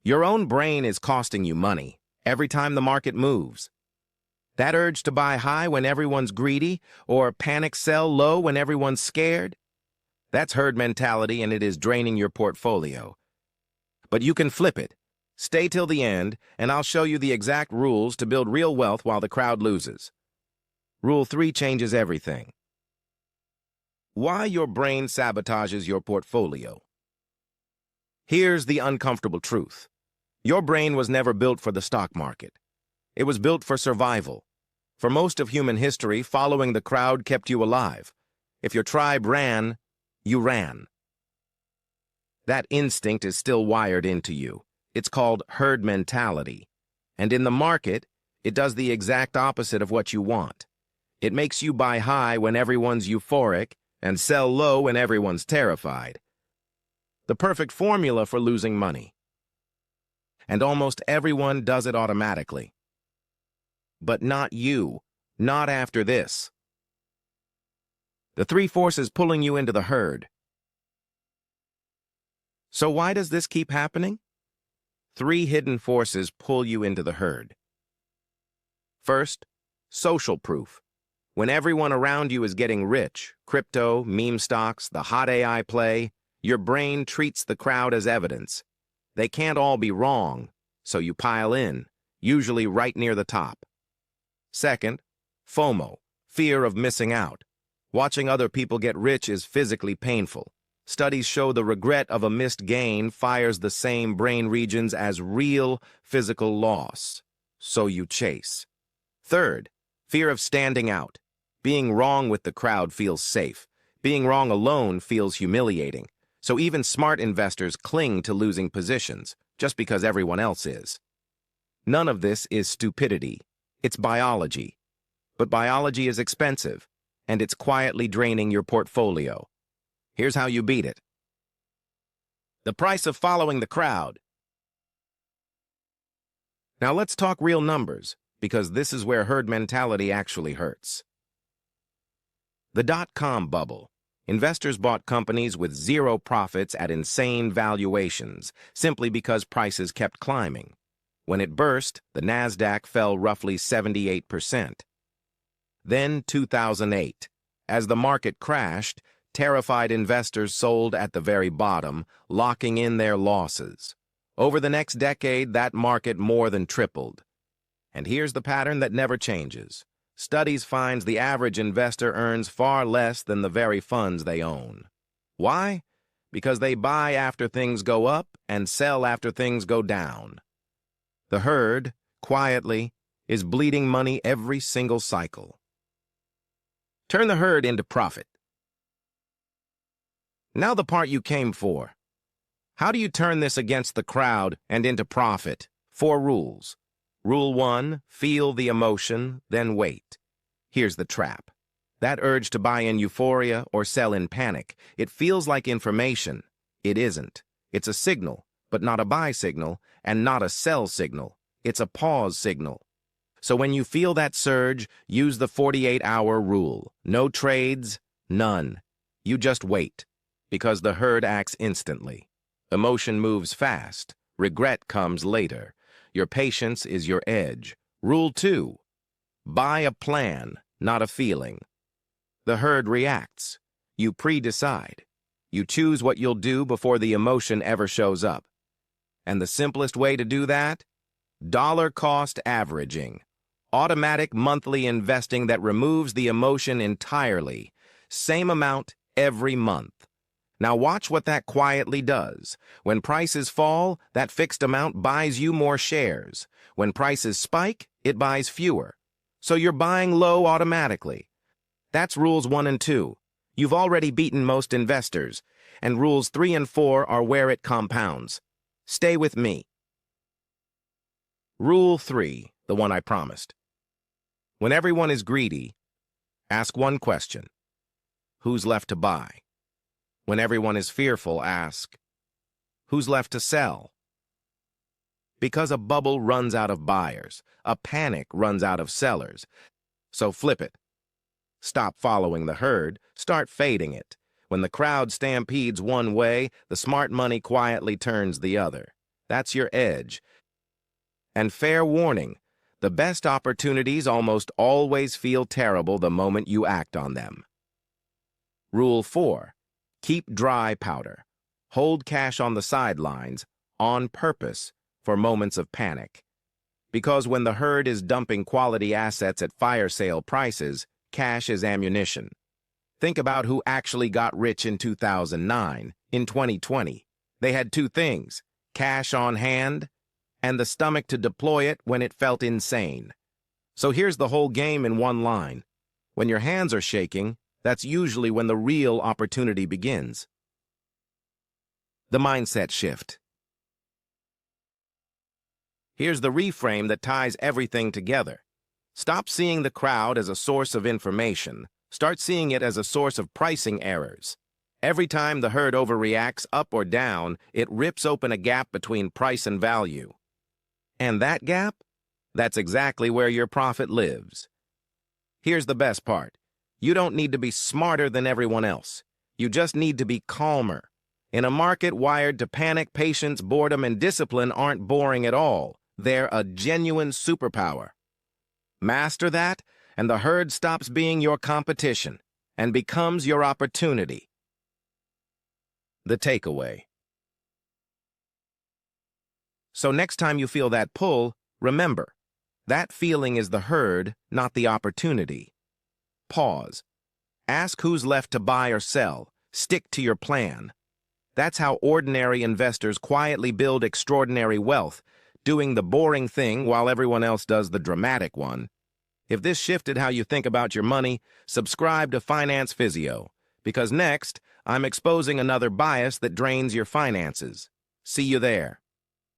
Your own brain is costing you money every time the market moves. That urge to buy high when everyone's greedy or panic sell low when everyone's scared, that's herd mentality and it is draining your portfolio. But you can flip it. Stay till the end, and I'll show you the exact rules to build real wealth while the crowd loses. Rule 3 changes everything. Why your brain sabotages your portfolio. Here's the uncomfortable truth. Your brain was never built for the stock market. It was built for survival. For most of human history, following the crowd kept you alive. If your tribe ran, you ran. That instinct is still wired into you. It's called herd mentality. And in the market, it does the exact opposite of what you want. It makes you buy high when everyone's euphoric and sell low when everyone's terrified. The perfect formula for losing money. And almost everyone does it automatically. But not you. Not after this. The 3 forces pulling you into the herd. So why does this keep happening? 3 hidden forces pull you into the herd. First, social proof. When everyone around you is getting rich, crypto, meme stocks, the hot AI play, your brain treats the crowd as evidence. They can't all be wrong, so you pile in, usually right near the top. Second, FOMO, fear of missing out. Watching other people get rich is physically painful. Studies show the regret of a missed gain fires the same brain regions as real physical loss. So you chase. Third, fear of standing out. Being wrong with the crowd feels safe. Being wrong alone feels humiliating. So even smart investors cling to losing positions, just because everyone else is. None of this is stupidity. It's biology. But biology is expensive, and it's quietly draining your portfolio. Here's how you beat it. The price of following the crowd. Now let's talk real numbers, because this is where herd mentality actually hurts. The dot-com bubble. Investors bought companies with zero profits at insane valuations, simply because prices kept climbing. When it burst, the NASDAQ fell roughly 78%. Then 2008. As the market crashed, terrified investors sold at the very bottom, locking in their losses. Over the next decade, that market more than tripled. And here's the pattern that never changes. Studies find the average investor earns far less than the very funds they own. Why? Because they buy after things go up and sell after things go down. The herd, quietly, is bleeding money every single cycle. Turn the herd into profit. Now the part you came for. How do you turn this against the crowd and into profit? 4 rules. Rule 1, feel the emotion, then wait. Here's the trap. That urge to buy in euphoria or sell in panic, it feels like information. It isn't. It's a signal, but not a buy signal, and not a sell signal. It's a pause signal. So when you feel that surge, use the 48-hour rule. No trades, none. You just wait, because the herd acts instantly. Emotion moves fast. Regret comes later. Your patience is your edge. Rule 2. Buy a plan, not a feeling. The herd reacts. You pre-decide. You choose what you'll do before the emotion ever shows up. And the simplest way to do that? Dollar cost averaging. Automatic monthly investing that removes the emotion entirely. Same amount every month. Now watch what that quietly does. When prices fall, that fixed amount buys you more shares. When prices spike, it buys fewer. So you're buying low automatically. That's rules 1 and 2. You've already beaten most investors, and rules 3 and 4 are where it compounds. Stay with me. Rule 3, the one I promised. When everyone is greedy, ask one question. Who's left to buy? When everyone is fearful, ask, who's left to sell? Because a bubble runs out of buyers, a panic runs out of sellers. So flip it. Stop following the herd, start fading it. When the crowd stampedes one way, the smart money quietly turns the other. That's your edge. And fair warning, the best opportunities almost always feel terrible the moment you act on them. Rule 4. Keep dry powder. Hold cash on the sidelines, on purpose, for moments of panic. Because when the herd is dumping quality assets at fire sale prices, cash is ammunition. Think about who actually got rich in 2009, in 2020. They had two things, cash on hand and the stomach to deploy it when it felt insane. So here's the whole game in one line. When your hands are shaking, that's usually when the real opportunity begins. The mindset shift. Here's the reframe that ties everything together. Stop seeing the crowd as a source of information. Start seeing it as a source of pricing errors. Every time the herd overreacts up or down, it rips open a gap between price and value. And that gap? That's exactly where your profit lives. Here's the best part. You don't need to be smarter than everyone else. You just need to be calmer. In a market wired to panic, patience, boredom, and discipline aren't boring at all. They're a genuine superpower. Master that, and the herd stops being your competition and becomes your opportunity. The takeaway. So next time you feel that pull, remember, that feeling is the herd, not the opportunity. Pause. Ask who's left to buy or sell. Stick to your plan. That's how ordinary investors quietly build extraordinary wealth, doing the boring thing while everyone else does the dramatic one. If this shifted how you think about your money, subscribe to FinancePhysio, because next, I'm exposing another bias that drains your finances. See you there.